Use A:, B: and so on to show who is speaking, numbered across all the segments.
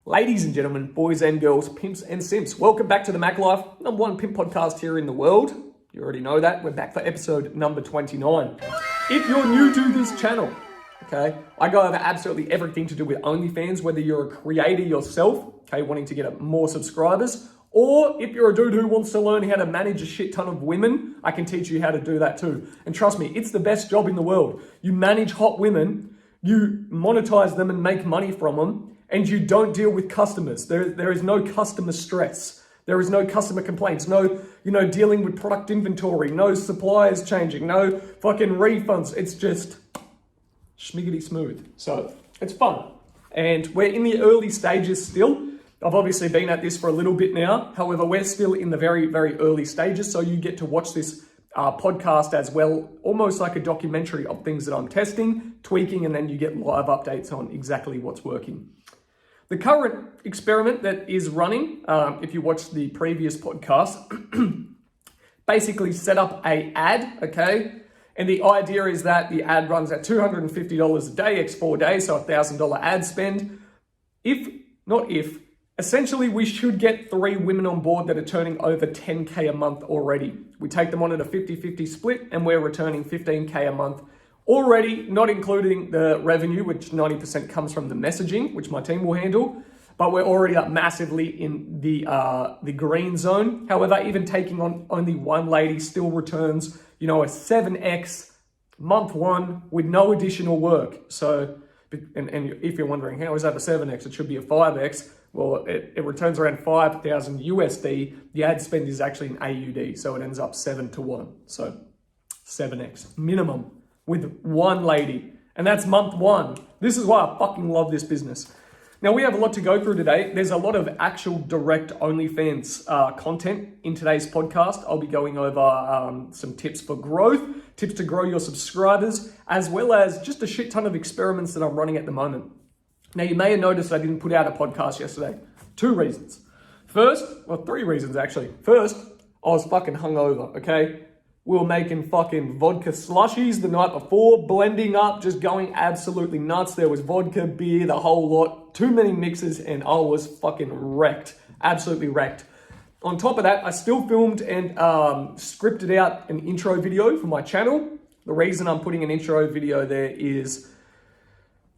A: Ladies and gentlemen, boys and girls, pimps and simps, welcome back to the Mac Life, #1 pimp podcast here in the world. You already know that. We're back for episode number 29. If you're new to this channel, okay, I go over absolutely everything to do with OnlyFans, whether you're a creator yourself, okay, wanting to get more subscribers, or if you're a dude who wants to learn how to manage a shit ton of women, I can teach you how to do that too. And trust me, it's the best job in the world. You manage hot women, you monetize them and make money from them, and you don't deal with customers. There is no customer stress. There is no customer complaints, no, dealing with product inventory, no suppliers changing, no fucking refunds. It's just schmiggity smooth. So it's fun. And we're in the early stages still. I've obviously been at this for a little bit now. However, we're still in the very, very early stages. So you get to watch this podcast as well, almost like a documentary of things that I'm testing, tweaking, and then you get live updates on exactly what's working. The current experiment that is running, if you watch the previous podcast, basically set up an ad, okay? And the idea is that the ad runs at $250 a day, x 4 days, so $1,000 ad spend. Essentially we should get 3 women on board that are turning over 10K a month already. We take them on at a 50-50 split and we're returning 15K a month already, not including the revenue, which 90% comes from the messaging, which my team will handle, but we're already up massively in the green zone. However, even taking on only one lady still returns, a 7x month one with no additional work. So, and if you're wondering, how is that a 7x? It should be a 5x. Well, it returns around 5,000 USD. The ad spend is actually in AUD, so it ends up 7 to 1. So 7x minimum with one lady. And that's month one. This is why I fucking love this business. Now, we have a lot to go through today. There's a lot of actual direct OnlyFans content in today's podcast. I'll be going over some tips for growth, tips to grow your subscribers, as well as just a shit ton of experiments that I'm running at the moment. Now, you may have noticed I didn't put out a podcast yesterday. 2 reasons. 3 reasons actually. First, I was fucking hungover, okay? We were making fucking vodka slushies the night before, blending up, just going absolutely nuts. There was vodka, beer, the whole lot, too many mixes, and I was fucking wrecked, absolutely wrecked. On top of that, I still filmed and scripted out an intro video for my channel. The reason I'm putting an intro video there is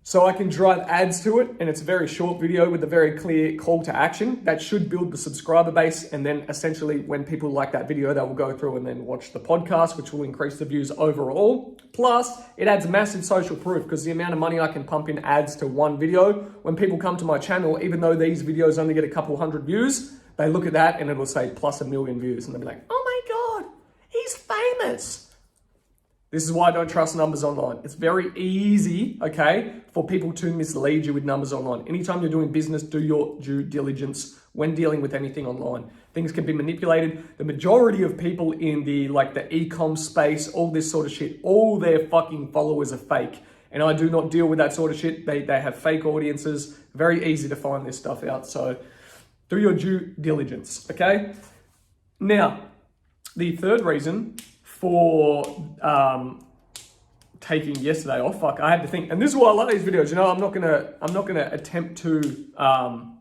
A: so I can drive ads to it, and it's a very short video with a very clear call to action that should build the subscriber base, and then essentially when people like that video, they will go through and then watch the podcast, which will increase the views overall. Plus, it adds massive social proof because the amount of money I can pump in ads to one video, when people come to my channel, even though these videos only get a couple hundred views, they look at that and it'll say plus 1 million views, and they'll be like, oh my God, he's famous. This is why I don't trust numbers online. It's very easy, okay, for people to mislead you with numbers online. Anytime you're doing business, do your due diligence when dealing with anything online. Things can be manipulated. The majority of people in the e-com space, all this sort of shit, all their fucking followers are fake. And I do not deal with that sort of shit. They have fake audiences. Very easy to find this stuff out. So do your due diligence, okay? Now, the third reason for taking yesterday off. Fuck, I had to think, and this is why I love these videos. I'm not gonna attempt to. I'm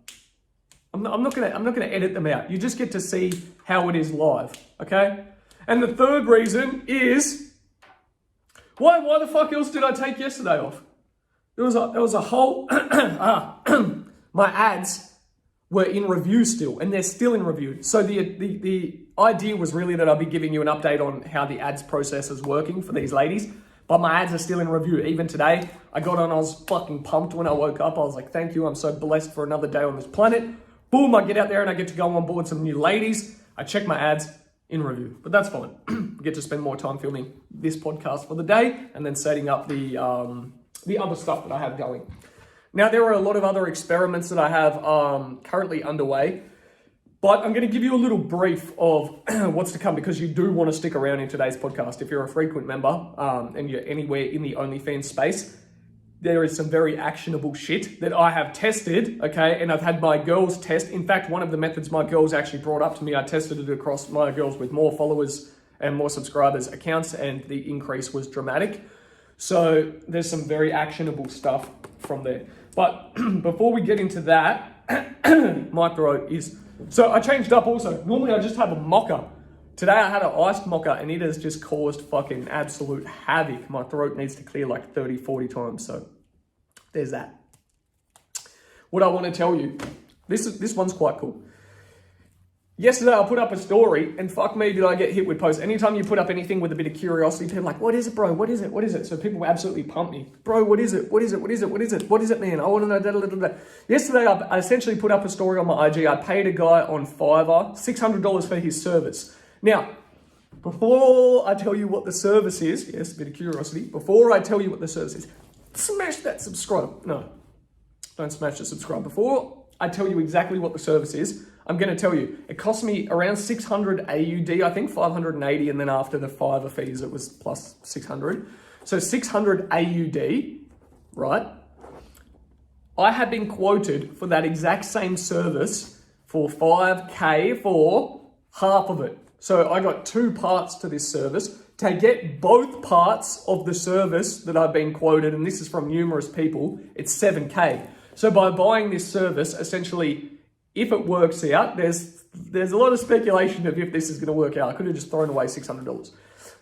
A: not gonna edit them out. You just get to see how it is live, okay? And the third reason is why the fuck else did I take yesterday off? There was a whole my ads were in review still, and they're still in review. So the idea was really that I'll be giving you an update on how the ads process is working for these ladies, but my ads are still in review. Even today, I got on, I was fucking pumped when I woke up. I was like, thank you, I'm so blessed for another day on this planet. Boom, I get out there and I get to go on board some new ladies. I check my ads, in review, but that's fine. I get to spend more time filming this podcast for the day and then setting up the other stuff that I have going. Now, there are a lot of other experiments that I have currently underway, but I'm going to give you a little brief of what's to come because you do want to stick around in today's podcast. If you're a frequent member and you're anywhere in the OnlyFans space, there is some very actionable shit that I have tested, okay? And I've had my girls test. In fact, one of the methods my girls actually brought up to me, I tested it across my girls with more followers and more subscribers accounts, and the increase was dramatic. So there's some very actionable stuff from there. But before we get into that, My throat is... So I changed up also. Normally I just have a mocha. Today I had an iced mocha and it has just caused fucking absolute havoc. My throat needs to clear like 30, 40 times. So there's that. What I want to tell you, this one's quite cool. Yesterday I put up a story and fuck me did I get hit with posts. Anytime you put up anything with a bit of curiosity, people are like, what is it, bro? What is it? What is it? So people absolutely pump me. Bro, what is it? What is it? What is it? What is it? What is it, man? I want to know that. Yesterday I essentially put up a story on my IG. I paid a guy on Fiverr $600 for his service. Now, before I tell you what the service is, yes, a bit of curiosity, before I tell you what the service is, smash that subscribe. No, don't smash the subscribe. Before I tell you exactly what the service is, I'm going to tell you, it cost me around 600 AUD, I think 580, and then after the Fiverr fees, it was plus 600. So 600 AUD, right? I have been quoted for that exact same service for 5K for half of it. So I got two parts to this service. To get both parts of the service that I've been quoted, and this is from numerous people, it's 7K. So by buying this service, essentially, if it works out, there's a lot of speculation of if this is going to work out. I could have just thrown away $600.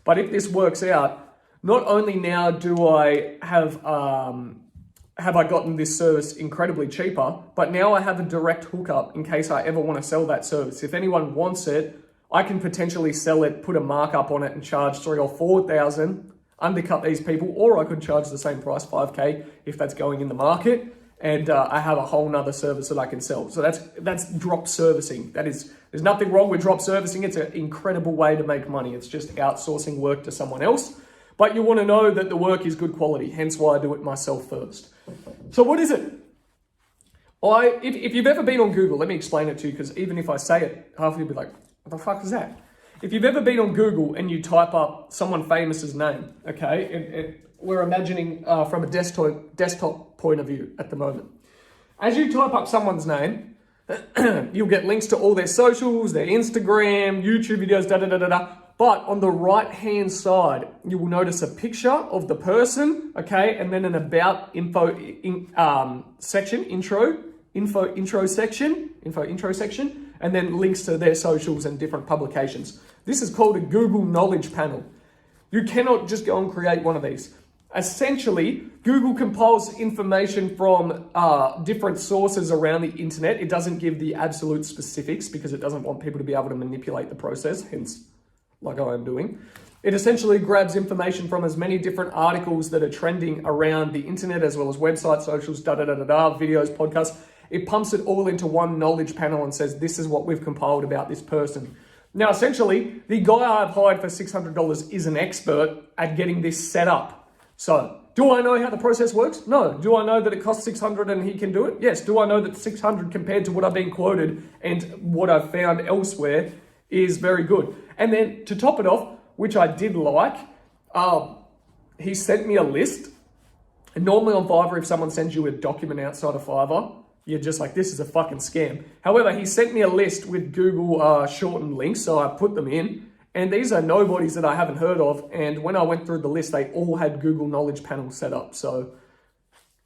A: But if this works out, not only now do I have I gotten this service incredibly cheaper, but now I have a direct hookup in case I ever want to sell that service. If anyone wants it, I can potentially sell it, put a markup on it and charge 3,000 or 4,000, undercut these people, or I could charge the same price, 5K, if that's going in the market. And I have a whole nother service that I can sell. So that's drop servicing. There's nothing wrong with drop servicing. It's an incredible way to make money. It's just outsourcing work to someone else. But you want to know that the work is good quality, hence why I do it myself first. So what is it? If you've ever been on Google, let me explain it to you, because even if I say it, half of you will be like, what the fuck is that? If you've ever been on Google and you type up someone famous's name, okay, and we're imagining from a desktop point of view at the moment. As you type up someone's name, you'll get links to all their socials, their Instagram, YouTube videos, da-da-da-da-da. But on the right-hand side, you will notice a picture of the person, okay, and then an about info section, intro section, and then links to their socials and different publications. This is called a Google Knowledge Panel. You cannot just go and create one of these. Essentially, Google compiles information from different sources around the internet. It doesn't give the absolute specifics because it doesn't want people to be able to manipulate the process, hence, like I am doing. It essentially grabs information from as many different articles that are trending around the internet, as well as websites, socials, videos, podcasts. It pumps it all into one knowledge panel and says, this is what we've compiled about this person. Now, essentially, the guy I've hired for $600 is an expert at getting this set up. So, do I know how the process works? No. Do I know that it costs $600 and he can do it? Yes. Do I know that $600 compared to what I've been quoted and what I've found elsewhere is very good? And then to top it off, which I did like, he sent me a list. And normally on Fiverr, if someone sends you a document outside of Fiverr, you're just like, this is a fucking scam. However, he sent me a list with Google shortened links, so I put them in. And these are nobodies that I haven't heard of. And when I went through the list, they all had Google Knowledge Panel set up. So,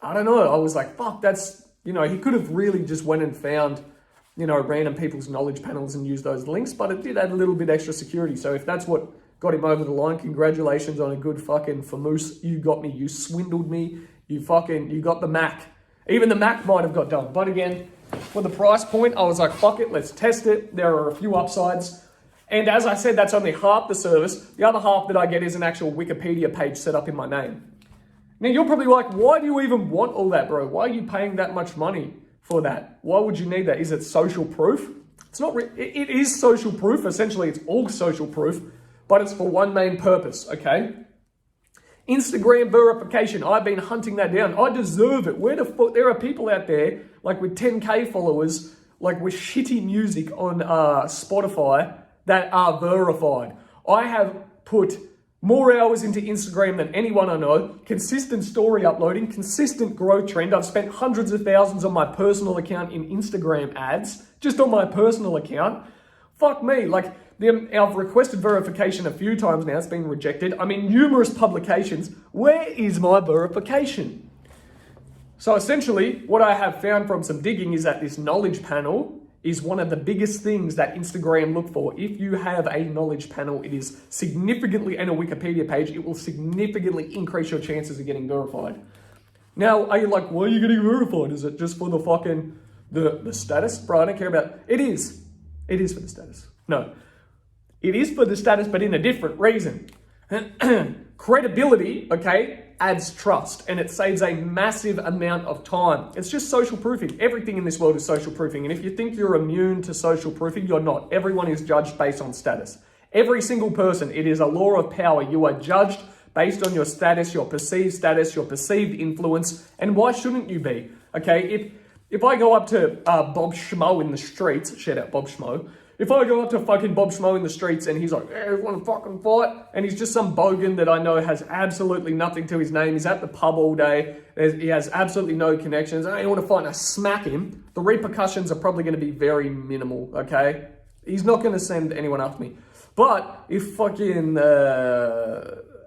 A: I don't know. I was like, fuck, that's, he could have really just went and found, random people's knowledge panels and used those links. But it did add a little bit extra security. So if that's what got him over the line, congratulations on a good fucking famoose. You got me. You swindled me. You got the Mac. Even the Mac might have got done. But again, for the price point, I was like, fuck it, let's test it. There are a few upsides. And as I said, that's only half the service. The other half that I get is an actual Wikipedia page set up in my name. Now, you're probably like, why do you even want all that, bro? Why are you paying that much money for that? Why would you need that? Is it social proof? It's not. It is social proof. Essentially, it's all social proof, but it's for one main purpose, okay? Instagram verification. I've been hunting that down. I deserve it. Where the fuck? There are people out there, like with 10K followers, like with shitty music on Spotify, that are verified. I have put more hours into Instagram than anyone I know, consistent story uploading, consistent growth trend. I've spent hundreds of thousands on my personal account in Instagram ads, just on my personal account. Fuck me, I've requested verification a few times now, it's been rejected. I'm in numerous publications. Where is my verification? So essentially, what I have found from some digging is that this knowledge panel is one of the biggest things that Instagram look for. If you have a knowledge panel, it is significantly, and a Wikipedia page, it will significantly increase your chances of getting verified. Now, are you like, why are you getting verified? Is it just for the fucking, the status? Bro, I don't care about, it is for the status. No, it is for the status, but in a different reason. Credibility, okay, adds trust, and it saves a massive amount of time. It's just social proofing. Everything in this world is social proofing. And if you think you're immune to social proofing, you're not. Everyone is judged based on status. Every single person, it is a law of power. You are judged based on your status, your perceived influence. And why shouldn't you be? Okay, if I go up to Bob Schmo in the streets, shout out Bob Schmo, if I go up to fucking Bob Schmo in the streets and he's like, hey, you want to fucking fight? And he's just some bogan that I know has absolutely nothing to his name. He's at the pub all day. He has absolutely no connections. Hey, you want to fight? And I smack him. The repercussions are probably going to be very minimal, okay? He's not going to send anyone after me. But if fucking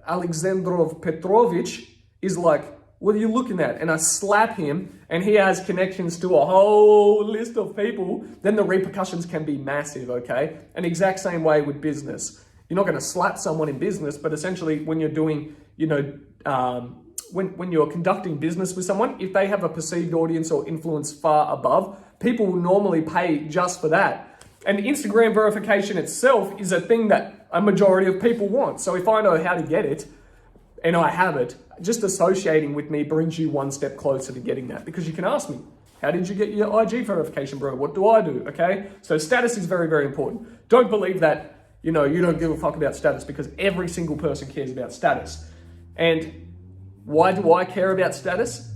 A: Alexandrov Petrovich is like, what are you looking at? And I slap him and he has connections to a whole list of people, then the repercussions can be massive, okay? An exact same way with business. You're not going to slap someone in business, but essentially when you're doing, when you're conducting business with someone, if they have a perceived audience or influence far above, people will normally pay just for that. And Instagram verification itself is a thing that a majority of people want. So if I know how to get it, and I have it, just associating with me brings you one step closer to getting that. Because you can ask me, how did you get your IG verification, bro? What do I do, okay? So status is very, very important. Don't believe that, you don't give a fuck about status, because every single person cares about status. And why do I care about status?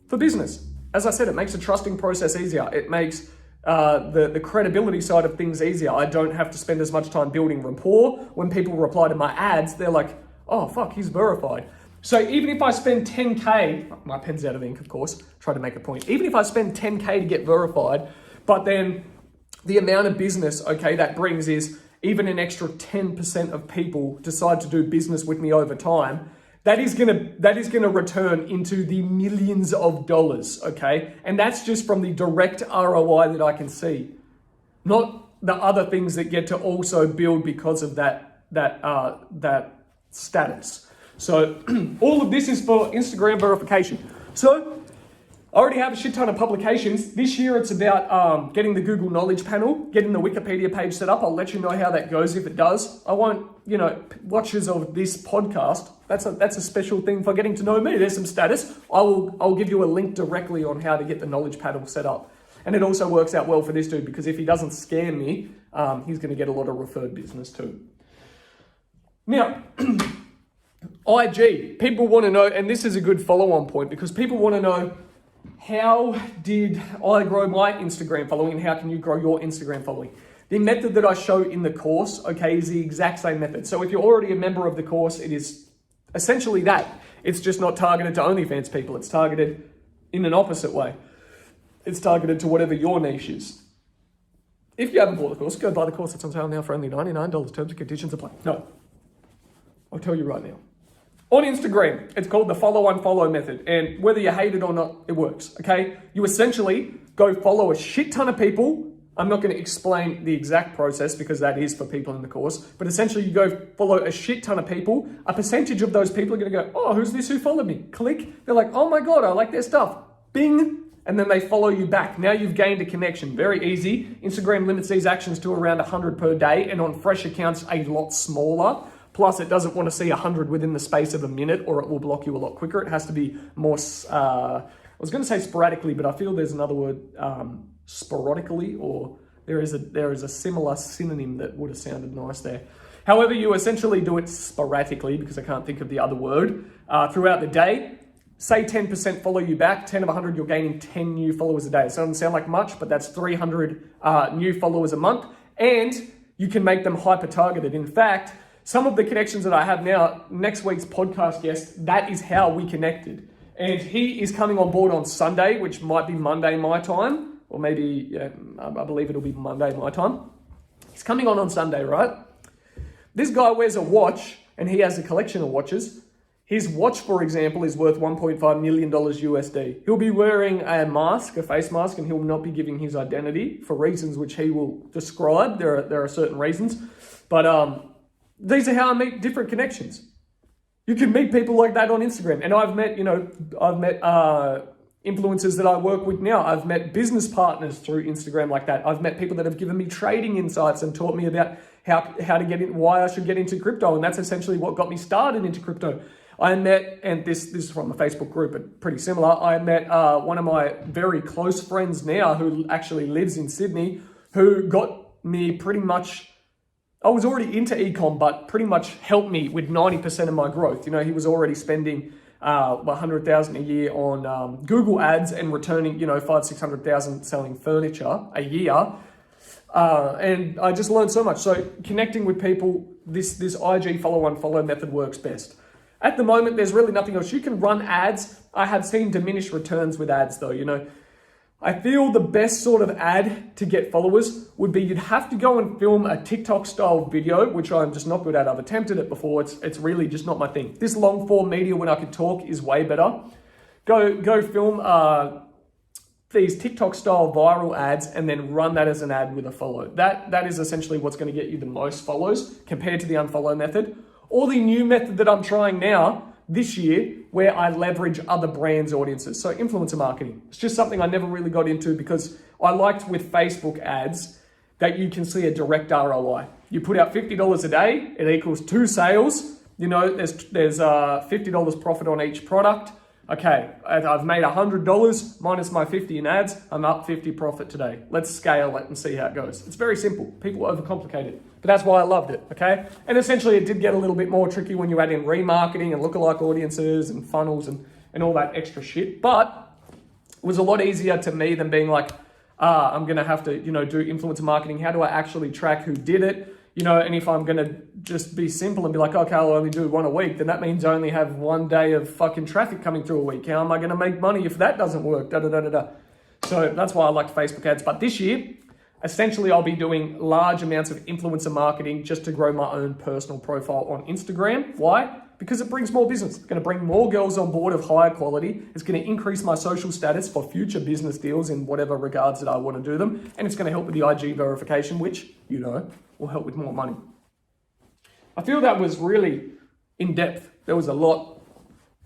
A: For business. As I said, it makes the trusting process easier. It makes the credibility side of things easier. I don't have to spend as much time building rapport. When people reply to my ads, they're like, oh, fuck, he's verified. So even if I spend 10K, my pen's out of ink, of course, try to make a point. Even if I spend 10K to get verified, but then the amount of business, okay, that brings is even an extra 10% of people decide to do business with me over time, that is gonna return into the millions of dollars, okay? And that's just from the direct ROI that I can see, not the other things that get to also build because of that status. So all of this is for Instagram verification. So I already have a shit ton of publications. This year it's about getting the Google Knowledge Panel, getting the Wikipedia page set up. I'll let you know how that goes if it does. I won't, watchers of this podcast, that's a special thing for getting to know me. There's some status. I'll give you a link directly on how to get the Knowledge Panel set up. And it also works out well for this dude, because if he doesn't scam me, he's going to get a lot of referred business too. Now, IG, people want to know, and this is a good follow-on point, because people want to know, how did I grow my Instagram following, and how can you grow your Instagram following? The method that I show in the course, okay, is the exact same method. So if you're already a member of the course, it is essentially that. It's just not targeted to OnlyFans people. It's targeted in an opposite way. It's targeted to whatever your niche is. If you haven't bought the course, go buy the course. It's on sale now for only $99. Terms and conditions apply. No, I'll tell you right now. On Instagram, it's called the follow-unfollow method. And whether you hate it or not, it works, okay? You essentially go follow a shit ton of people. I'm not going to explain the exact process because that is for people in the course. But essentially, you go follow a shit ton of people. A percentage of those people are going to go, oh, who's this who followed me? Click. They're like, oh my God, I like their stuff. Bing. And then they follow you back. Now you've gained a connection. Very easy. Instagram limits these actions to around 100 per day. And on fresh accounts, a lot smaller. Plus, it doesn't want to see 100 within the space of a minute, or it will block you a lot quicker. It has to be more, I was going to say sporadically, but I feel there's another word, sporadically, or there is a similar synonym that would have sounded nice there. However, you essentially do it sporadically, because I can't think of the other word, throughout the day. Say 10% follow you back, 10 of 100, you're gaining 10 new followers a day. So it doesn't sound like much, but that's 300 new followers a month, and you can make them hyper-targeted. In fact, some of the connections that I have now, next week's podcast guest, that is how we connected. And he is coming on board on Sunday, which might be Monday my time, or maybe, I believe it'll be Monday my time. He's coming on Sunday, right? This guy wears a watch, and he has a collection of watches. His watch, for example, is worth $1.5 million USD. He'll be wearing a mask, a face mask, and he'll not be giving his identity for reasons which he will describe. There are certain reasons. But these are how I meet different connections. You can meet people like that on Instagram. And I've met influencers that I work with now. I've met business partners through Instagram like that. I've met people that have given me trading insights and taught me about how to get in, why I should get into crypto. And that's essentially what got me started into crypto. I met, and this is from a Facebook group, but pretty similar. I met one of my very close friends now who actually lives in Sydney, who got me pretty much, I was already into ecom, but pretty much helped me with 90% of my growth. You know, he was already spending $100,000 a year on Google ads and returning, $500,000-$600,000 selling furniture a year. And I just learned so much. So connecting with people, this IG follow-unfollow method works best. At the moment, there's really nothing else. You can run ads. I have seen diminished returns with ads though, I feel the best sort of ad to get followers would be you'd have to go and film a TikTok style video, which I'm just not good at. I've attempted it before. It's really just not my thing. This long form media when I can talk is way better. Go film these TikTok style viral ads and then run that as an ad with a follow. That is essentially what's going to get you the most follows compared to the unfollow method. Or the new method that I'm trying now this year where I leverage other brands' audiences. So influencer marketing. It's just something I never really got into because I liked with Facebook ads that you can see a direct ROI. You put out $50 a day, it equals 2 sales. There's $50 profit on each product. Okay, I've made $100 minus my 50 in ads. I'm up 50 profit today. Let's scale it and see how it goes. It's very simple. People overcomplicate it, but that's why I loved it, okay? And essentially it did get a little bit more tricky when you add in remarketing and lookalike audiences and funnels and all that extra shit. But it was a lot easier to me than being like, I'm gonna have to, do influencer marketing. How do I actually track who did it? And if I'm gonna just be simple and be like, okay, I'll only do one a week, then that means I only have 1 day of fucking traffic coming through a week. How am I gonna make money if that doesn't work? So that's why I like Facebook ads. But this year, essentially I'll be doing large amounts of influencer marketing just to grow my own personal profile on Instagram. Why? Because it brings more business. It's gonna bring more girls on board of higher quality. It's gonna increase my social status for future business deals in whatever regards that I wanna do them. And it's gonna help with the IG verification, which, will help with more money. I feel that was really in depth. There was a lot,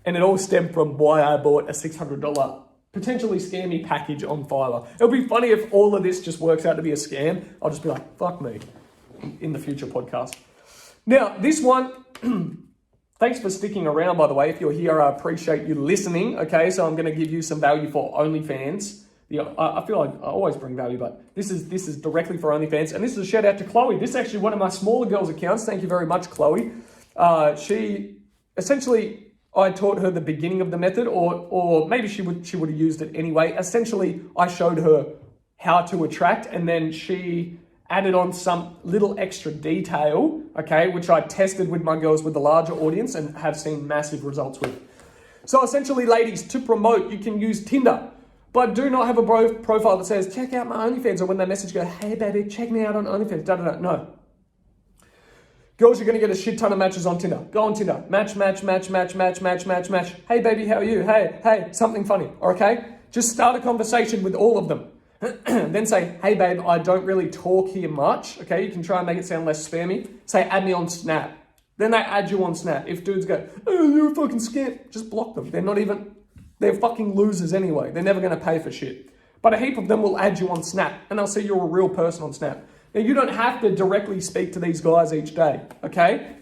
A: and it all stemmed from why I bought a $600 potentially scammy package on Fiverr. It'll be funny if all of this just works out to be a scam. I'll just be like, fuck me, in the future podcast. Now, this one, thanks for sticking around, by the way. If you're here, I appreciate you listening. Okay, so I'm going to give you some value for OnlyFans. I feel like I always bring value, but this is directly for OnlyFans, and this is a shout out to Chloe. This is actually one of my smaller girls' accounts. Thank you very much, Chloe. She essentially, I taught her the beginning of the method, or maybe she would have used it anyway. Essentially, I showed her how to attract, and then she added on some little extra detail, okay, which I tested with my girls with the larger audience and have seen massive results with. So essentially, ladies, to promote, you can use Tinder. But do not have a profile that says, check out my OnlyFans, or when they message go, hey baby, check me out on OnlyFans, No. Girls, you're gonna get a shit ton of matches on Tinder. Go on Tinder, match. Hey baby, how are you? Hey, something funny, okay? Just start a conversation with all of them. Then say, hey babe, I don't really talk here much, okay? You can try and make it sound less spammy. Say, add me on Snap. Then they add you on Snap. If dudes go, oh, you're a fucking scam, just block them. They're fucking losers anyway. They're never going to pay for shit. But a heap of them will add you on Snap, and they'll see you're a real person on Snap. Now, you don't have to directly speak to these guys each day, okay?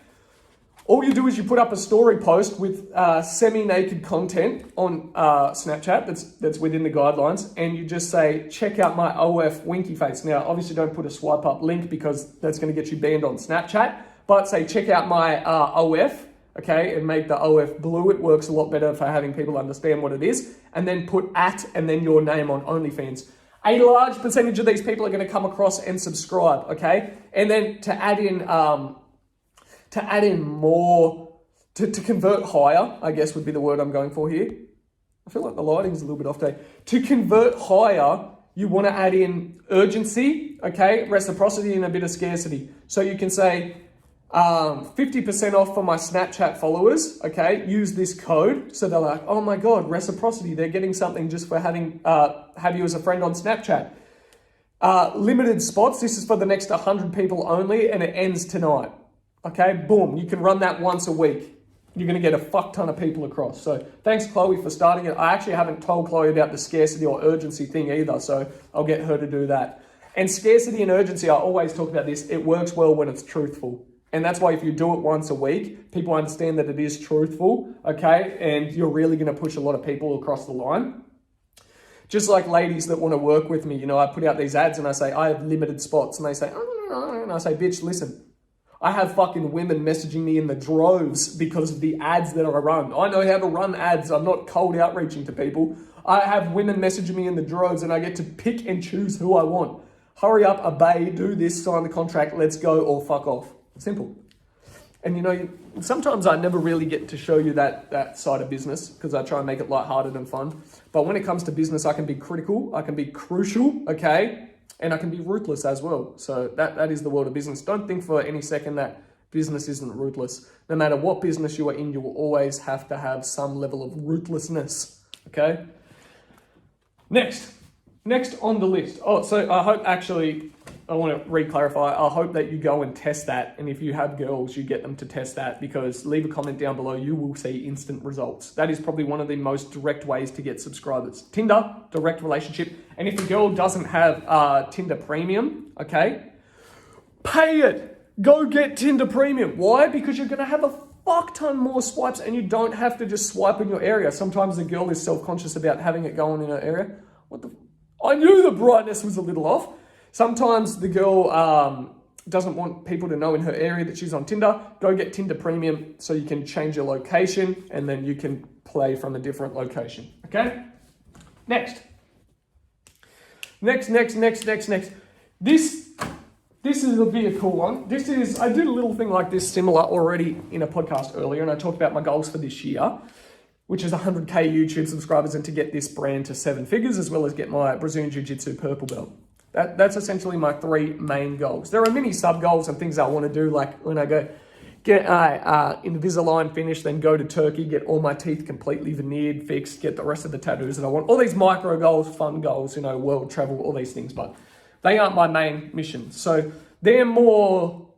A: All you do is you put up a story post with semi-naked content on Snapchat that's within the guidelines, and you just say, check out my OF winky face. Now, obviously don't put a swipe up link because that's going to get you banned on Snapchat, but say, check out my OF, okay, and make the OF blue. It works a lot better for having people understand what it is. And then put @ and then your name on OnlyFans. A large percentage of these people are going to come across and subscribe, okay? And then to add in more, to convert higher, I guess would be the word I'm going for here. I feel like the lighting's a little bit off today. To convert higher, you want to add in urgency, okay, reciprocity, and a bit of scarcity. So you can say, 50% off for my Snapchat followers, okay? Use this code. So they're like, oh my God, reciprocity. They're getting something just for having have you as a friend on Snapchat. Limited spots. This is for the next 100 people only, and it ends tonight. Okay, boom. You can run that once a week. You're going to get a fuck ton of people across. So thanks, Chloe, for starting it. I actually haven't told Chloe about the scarcity or urgency thing either, so I'll get her to do that. And scarcity and urgency, I always talk about this. It works well when it's truthful. And that's why if you do it once a week, people understand that it is truthful, okay? And you're really going to push a lot of people across the line. Just like ladies that want to work with me, you know, I put out these ads and I say, I have limited spots. And they say, oh, no. And I say, bitch, listen, I have fucking women messaging me in the droves because of the ads that I run. I know how to run ads. I'm not cold outreaching to people. I have women messaging me in the droves and I get to pick and choose who I want. Hurry up, obey, do this, sign the contract, let's go, or fuck off. Simple. And you know, sometimes I never really get to show you that side of business because I try and make it lighthearted and fun. But when it comes to business, I can be critical, I can be crucial, okay? And I can be ruthless as well. So that is the world of business. Don't think for any second that business isn't ruthless. No matter what business you are in, you will always have to have some level of ruthlessness, okay? Next on the list. Oh, so I hope I want to re-clarify. I hope that you go and test that. And if you have girls, you get them to test that because leave a comment down below. You will see instant results. That is probably one of the most direct ways to get subscribers. Tinder, direct relationship. And if a girl doesn't have Tinder Premium, okay, pay it. Go get Tinder Premium. Why? Because you're going to have a fuck ton more swipes and you don't have to just swipe in your area. Sometimes the girl is self-conscious about having it going in her area. I knew the brightness was a little off. Sometimes the girl doesn't want people to know in her area that she's on Tinder. Go get Tinder Premium so you can change your location and then you can play from a different location. Okay? Next. This is a bit cool one. I did a little thing like this similar already in a podcast earlier, and I talked about my goals for this year, which is 100K YouTube subscribers and to get this brand to 7 figures, as well as get my Brazilian Jiu-Jitsu purple belt. That's essentially my 3 main goals. There are many sub-goals and things I want to do, like when I go get Invisalign finished, then go to Turkey, get all my teeth completely veneered, fixed, get the rest of the tattoos that I want. All these micro goals, fun goals, you know, world travel, all these things, but they aren't my main mission. So they're more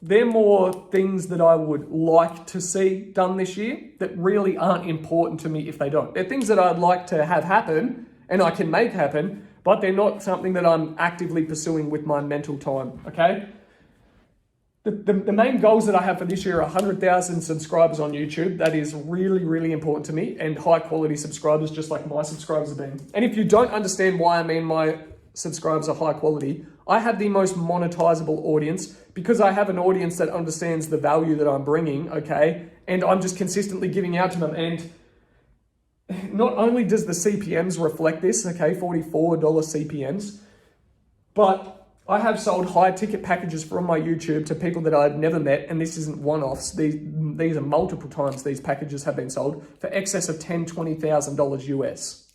A: things that I would like to see done this year that really aren't important to me if they don't. They're things that I'd like to have happen and I can make happen, but they're not something that I'm actively pursuing with my mental time, okay? The main goals that I have for this year are 100,000 subscribers on YouTube. That is really, really important to me, and high quality subscribers, just like my subscribers have been. And if you don't understand why I mean my subscribers are high quality, I have the most monetizable audience because I have an audience that understands the value that I'm bringing, okay? And I'm just consistently giving out to them. And not only does the CPMs reflect this, okay, $44 CPMs, but I have sold high ticket packages from my YouTube to people that I've never met, and this isn't one-offs. These are multiple times these packages have been sold for excess of $10,000, $20,000 US.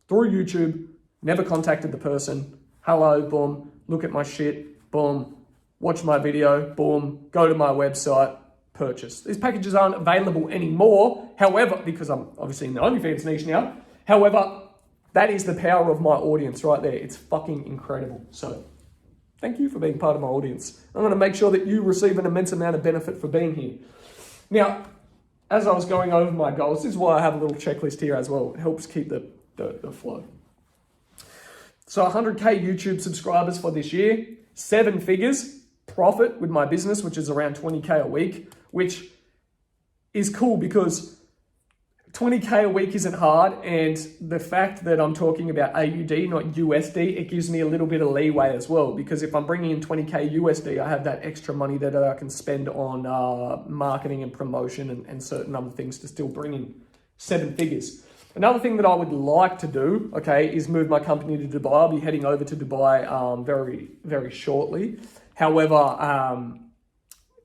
A: Through YouTube, never contacted the person. Hello, boom, look at my shit, boom, watch my video, boom, go to my website, purchase. These packages aren't available anymore, however, because I'm obviously in the OnlyFans niche now. However, that is the power of my audience right there. It's fucking incredible. So thank you for being part of my audience. I'm going to make sure that you receive an immense amount of benefit for being here. Now, as I was going over my goals, this is why I have a little checklist here as well. It helps keep the flow. So 100K YouTube subscribers for this year, 7 figures profit with my business, which is around 20K a week, which is cool because 20K a week isn't hard. And the fact that I'm talking about AUD, not USD, it gives me a little bit of leeway as well. Because if I'm bringing in 20K USD, I have that extra money that I can spend on marketing and promotion and certain other things to still bring in 7 figures. Another thing that I would like to do, okay, is move my company to Dubai. I'll be heading over to Dubai very, very shortly. However,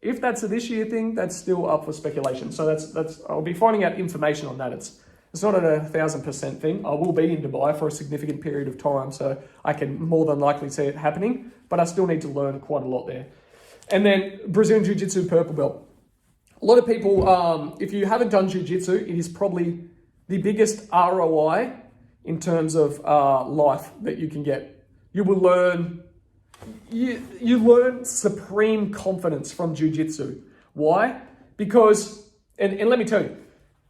A: if that's a this year thing, that's still up for speculation. So that's I'll be finding out information on that. It's not a 1,000% thing. I will be in Dubai for a significant period of time, so I can more than likely see it happening, but I still need to learn quite a lot there. And then Brazilian Jiu-Jitsu purple belt. A lot of people, if you haven't done Jiu-Jitsu, it is probably the biggest ROI in terms of life that you can get. You will learn, you learn supreme confidence from Jiu-Jitsu. Why? Because, and let me tell you,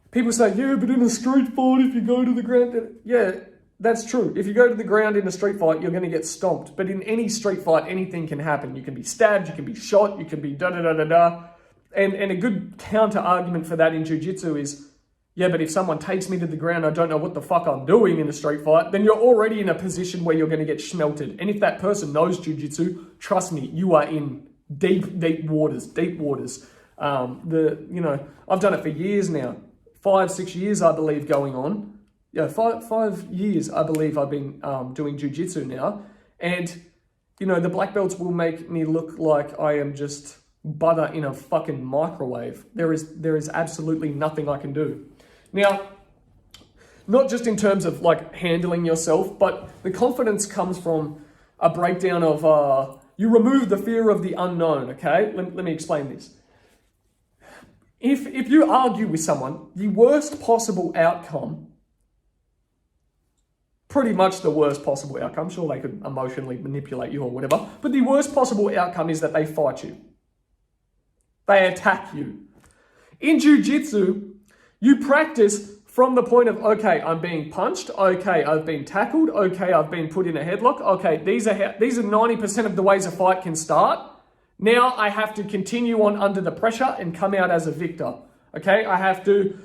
A: people say, yeah, but in a street fight, if you go to the ground, yeah, that's true. If you go to the ground in a street fight, you're going to get stomped. But in any street fight, anything can happen. You can be stabbed, you can be shot, you can be da-da-da-da-da. And a good counter argument for that in Jiu-Jitsu is, yeah, but if someone takes me to the ground, I don't know what the fuck I'm doing in a street fight, then you're already in a position where you're going to get schmelted. And if that person knows Jiu-Jitsu, trust me, you are in deep waters. I've done it for years now. 5-6 years, I believe, going on. Yeah, 5 years, I believe I've been doing Jiu-Jitsu now. And, the black belts will make me look like I am just butter in a fucking microwave. There is absolutely nothing I can do. Now, not just in terms of like handling yourself, but the confidence comes from a breakdown of, you remove the fear of the unknown, okay? Let me explain this. If you argue with someone, the worst possible outcome, pretty much the worst possible outcome, sure they could emotionally manipulate you or whatever, but the worst possible outcome is that they fight you. They attack you. In Jiu-Jitsu, you practice from the point of, okay, I'm being punched, okay, I've been tackled, okay, I've been put in a headlock, okay, these are 90% of the ways a fight can start. Now I have to continue on under the pressure and come out as a victor. Okay, I have to,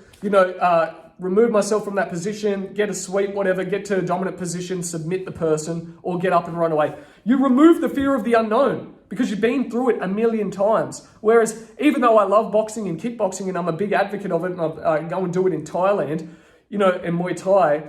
A: remove myself from that position, get a sweep, whatever, get to a dominant position, submit the person, or get up and run away. You remove the fear of the unknown because you've been through it a million times. Whereas even though I love boxing and kickboxing and I'm a big advocate of it and I go and do it in Thailand, and Muay Thai,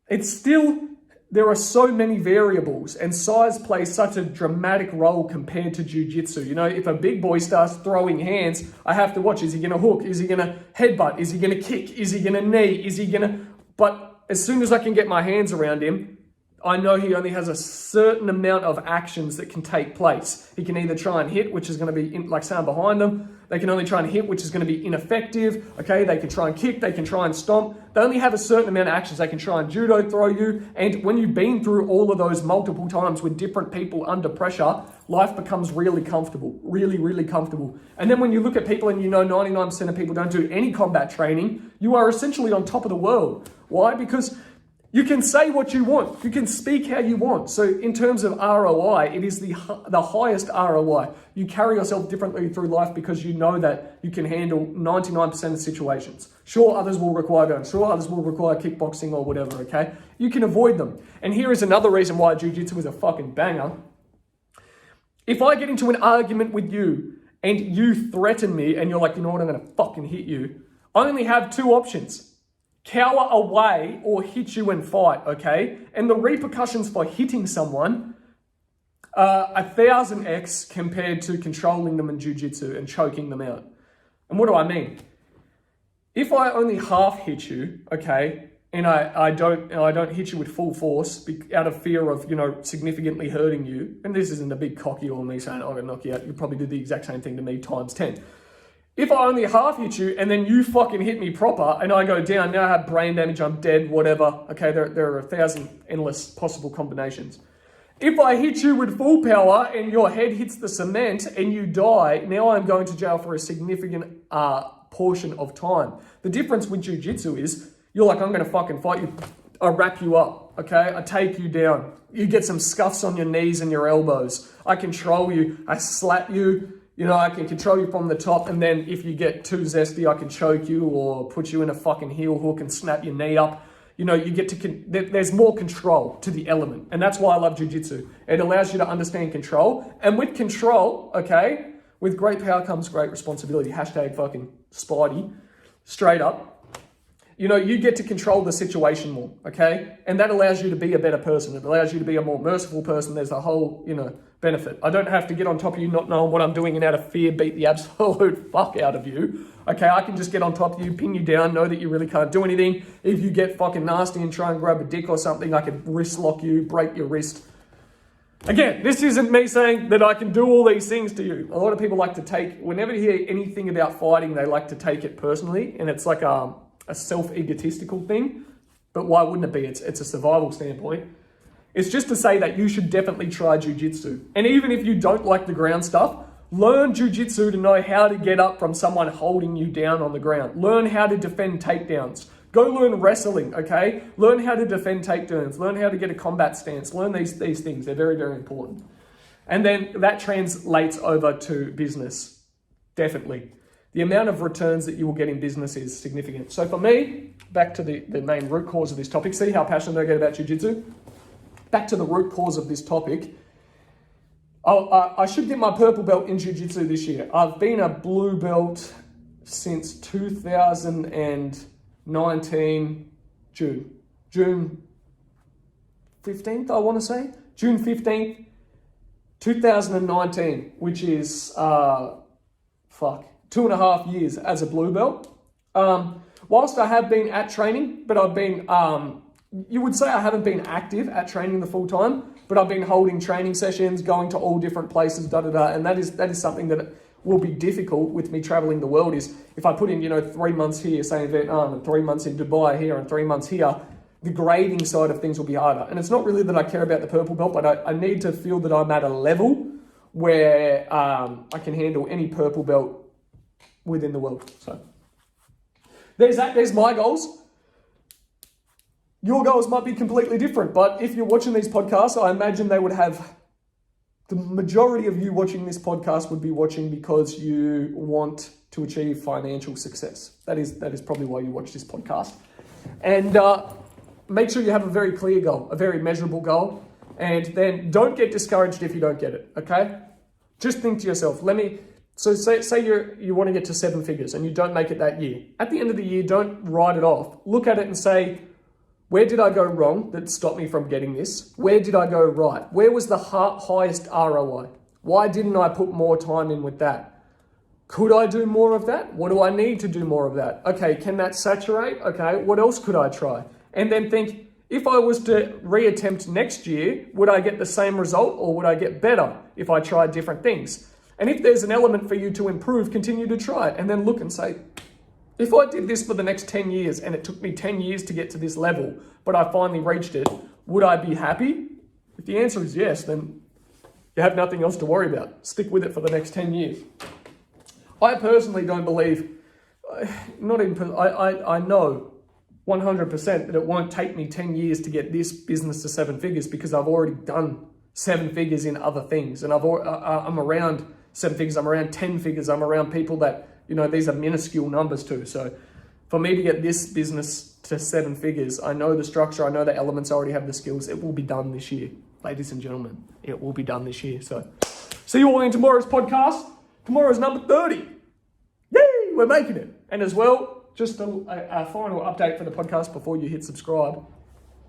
A: it's still, there are so many variables and size plays such a dramatic role compared to Jiu-Jitsu. If a big boy starts throwing hands, I have to watch. Is he going to hook? Is he going to headbutt? Is he going to kick? Is he going to knee? Is he going to... But as soon as I can get my hands around him, I know he only has a certain amount of actions that can take place. He can either try and hit, which is going to be like someone behind them. They can only try and hit, which is going to be ineffective. Okay, they can try and kick, they can try and stomp. They only have a certain amount of actions. They can try and judo throw you. And when you've been through all of those multiple times with different people under pressure, life becomes really comfortable, really, really comfortable. And then when you look at people and 99% of people don't do any combat training, you are essentially on top of the world. Why? Because you can say what you want. You can speak how you want. So in terms of ROI, it is the highest ROI. You carry yourself differently through life because you know that you can handle 99% of situations. Sure, others will require guns. Sure, others will require kickboxing or whatever, okay? You can avoid them. And here is another reason why Jiu-Jitsu is a fucking banger. If I get into an argument with you and you threaten me and you're like, you know what, I'm going to fucking hit you, I only have two options. Cower away or hit you and fight, okay? And the repercussions for hitting someone are 1,000x compared to controlling them in Jiu-Jitsu and choking them out. And what do I mean? If I only half hit you, okay, and I don't hit you with full force out of fear of, significantly hurting you, and this isn't a big cocky or me saying, I'm going to knock you out, you probably do the exact same thing to me times 10. If I only half hit you and then you fucking hit me proper and I go down, now I have brain damage, I'm dead, whatever. Okay, there are 1,000 endless possible combinations. If I hit you with full power and your head hits the cement and you die, now I'm going to jail for a significant portion of time. The difference with Jiu-Jitsu is you're like, I'm going to fucking fight you. I wrap you up, okay? I take you down. You get some scuffs on your knees and your elbows. I control you. I slap you. I can control you from the top, and then if you get too zesty, I can choke you or put you in a fucking heel hook and snap your knee up. You get to, there's more control to the element. And that's why I love Jiu-Jitsu. It allows you to understand control. And with control, okay, with great power comes great responsibility. Hashtag fucking Spidey. Straight up. You get to control the situation more, okay? And that allows you to be a better person. It allows you to be a more merciful person. There's a whole, benefit. I don't have to get on top of you not knowing what I'm doing and out of fear beat the absolute fuck out of you. Okay, I can just get on top of you, pin you down, know that you really can't do anything. If you get fucking nasty and try and grab a dick or something, I can wrist lock you, break your wrist. Again, this isn't me saying that I can do all these things to you. A lot of people like to take, whenever you hear anything about fighting, they like to take it personally, and it's like a self-egotistical thing. But why wouldn't it be? It's a survival standpoint. It's just to say that you should definitely try jiu-jitsu. And even if you don't like the ground stuff, learn jiu-jitsu to know how to get up from someone holding you down on the ground. Learn how to defend takedowns. Go learn wrestling, okay? Learn how to defend takedowns. Learn how to get a combat stance. Learn these things. They're very, very important. And then that translates over to business, definitely. The amount of returns that you will get in business is significant. So for me, back to the main root cause of this topic. See how passionate I get about jiu-jitsu? Back to the root cause of this topic. I should get my purple belt in jiu-jitsu this year. I've been a blue belt since 2019 June 15th, I want to say. June 15th, 2019, which is, 2.5 years as a blue belt. Whilst I have been at training, but I've been, you would say I haven't been active at training the full time, but I've been holding training sessions, going to all different places, and that is something that will be difficult with me traveling the world. Is if I put in 3 months here, say in Vietnam, and 3 months in Dubai here, and 3 months here, the grading side of things will be harder. And it's not really that I care about the purple belt, but I need to feel that I'm at a level where I can handle any purple belt within the world. So there's that. There's my goals. Your goals might be completely different, but if you're watching these podcasts, I imagine they would have, the majority of you watching this podcast would be watching because you want to achieve financial success. That is probably why you watch this podcast. And make sure you have a very clear goal, a very measurable goal, and then don't get discouraged if you don't get it, okay? Just think to yourself, say you want to get to 7 figures and you don't make it that year. At the end of the year, don't write it off. Look at it and say, where did I go wrong that stopped me from getting this? Where did I go right? Where was the highest ROI? Why didn't I put more time in with that? Could I do more of that? What do I need to do more of that? Okay, can that saturate? Okay, what else could I try? And then think, if I was to reattempt next year, would I get the same result or would I get better if I tried different things? And if there's an element for you to improve, continue to try it and then look and say, if I did this for the next 10 years and it took me 10 years to get to this level, but I finally reached it, would I be happy? If the answer is yes, then you have nothing else to worry about. Stick with it for the next 10 years. I personally don't believe, I know 100% that it won't take me 10 years to get this business to 7 figures because I've already done 7 figures in other things. And I'm around 7 figures, I'm around 10 figures, I'm around people that, these are minuscule numbers too. So for me to get this business to 7 figures, I know the structure, I know the elements, I already have the skills. It will be done this year, ladies and gentlemen. It will be done this year. So see you all in tomorrow's podcast. Tomorrow's number 30. Yay, we're making it. And as well, just a final update for the podcast before you hit subscribe.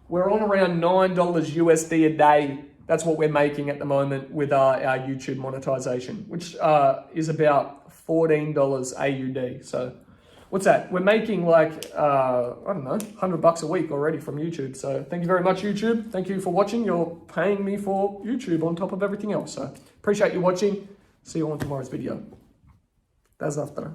A: We're on around $9 USD a day. That's what we're making at the moment with our YouTube monetization, which is about $14 AUD. So what's that? We're making like, $100 a week already from YouTube. So thank you very much, YouTube. Thank you for watching. You're paying me for YouTube on top of everything else. So appreciate you watching. See you on tomorrow's video. That's after.